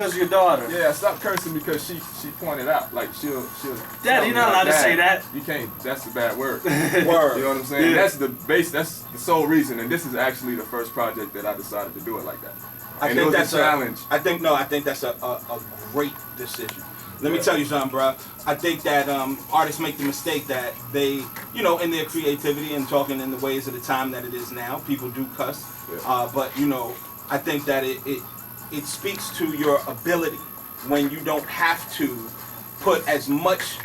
Because your daughter. Yeah, I stopped cursing because she pointed out, like she'll. Dad, you're not allowed to say that. You can't. That's a bad word. Word. You know what I'm saying? Yeah. That's the base. That's the sole reason. And this is actually the first project that I decided to do it like that. I And think it was that's a challenge. I think that's a great decision. Let me tell you something, bro. I think that artists make the mistake that they, you know, in their creativity and talking in the ways of the time that it is now, people do cuss. Yeah. But you know, I think that it speaks to your ability when you don't have to put as much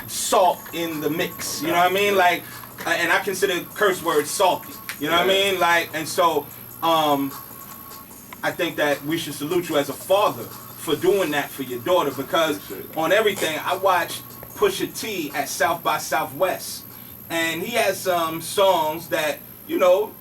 salt in the mix. You know what I mean? Like, and I consider curse words salty. You know what I mean? Like, and so I think that we should salute you as a father for doing that for your daughter, because on everything, I watched Pusha T at South by Southwest, and he has some songs that, you know,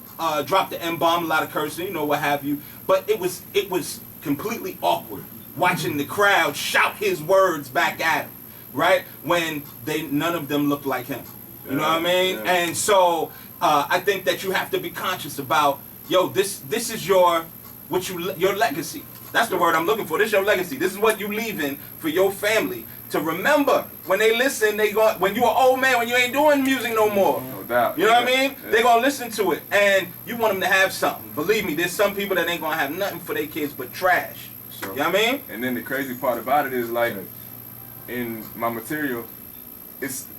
drop the M-bomb, a lot of cursing, you know, what have you, but it was completely awkward watching the crowd shout his words back at him, right, when none of them looked like him. You know what I mean? Yeah. And so I think that you have to be conscious about, yo, this is your legacy. That's the word I'm looking for. This is your legacy. This is what you leaving for your family to remember. When they listen, when you're an old man, when you ain't doing music no more. No doubt. You know what I mean? Yeah. They're going to listen to it. And you want them to have something. Believe me, there's some people that ain't going to have nothing for their kids but trash. Sure. You know what I mean? And then the crazy part about it is, like, in my material,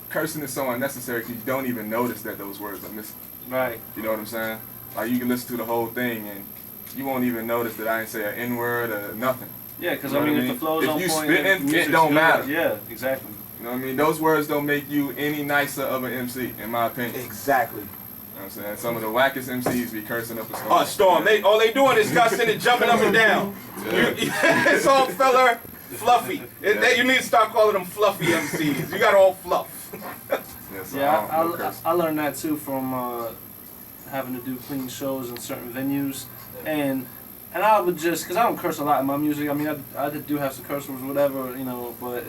cursing is so unnecessary because you don't even notice that those words are missing. Right. You know what I'm saying? Like, you can listen to the whole thing and you won't even notice that I ain't say an N-word or nothing. Yeah, because You know I mean, what if the flow's If on you point, spitting, then it music's don't good. matter. Yeah, exactly. You know what I mean? Those words don't make you any nicer of an MC, in my opinion. Exactly. You know what I'm saying? Some of the wackest MCs be cursing up a storm. Oh, Storm. All they doing is cussing and jumping up and down. It's all fella fluffy. You need to start calling them fluffy MCs. You got all fluff. So Yeah, I don't curse. I learned that too from having to do clean shows in certain venues, and I would just, because I don't curse a lot in my music. I mean, I do have some curse words, whatever, you know, but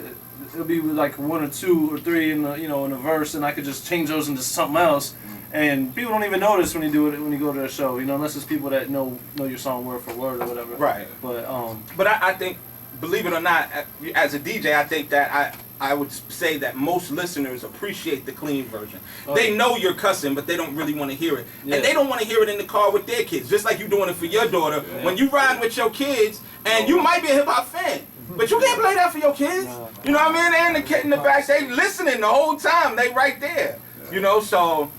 it'll be like one or two or three in the, you know, in a verse, and I could just change those into something else, and people don't even notice when you do it when you go to a show, you know, unless it's people that know your song word for word or whatever. Right. But I think, believe it or not, as a DJ, I think that I would say that most listeners appreciate the clean version. They know you're cussing, but they don't really want to hear it. Yeah. And they don't want to hear it in the car with their kids, just like you're doing it for your daughter. Yeah. When you ride with your kids, and you might be a hip-hop fan, but you can't play that for your kids. No. You know what I mean? They're in the kid in the back, they listening the whole time. They right there. You know, so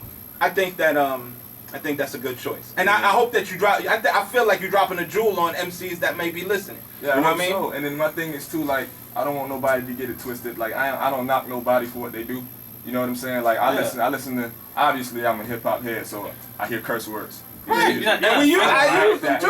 I think that I think that's a good choice. And I hope that you drop, I feel like you're dropping a jewel on MCs that may be listening. Yeah, you know I what I mean? so. And then my thing is too, like, I don't want nobody to get it twisted. Like, I don't knock nobody for what they do. You know what I'm saying? Like, I listen to, obviously I'm a hip hop head, so I hear curse words. Right. Yeah, And I use them that. too.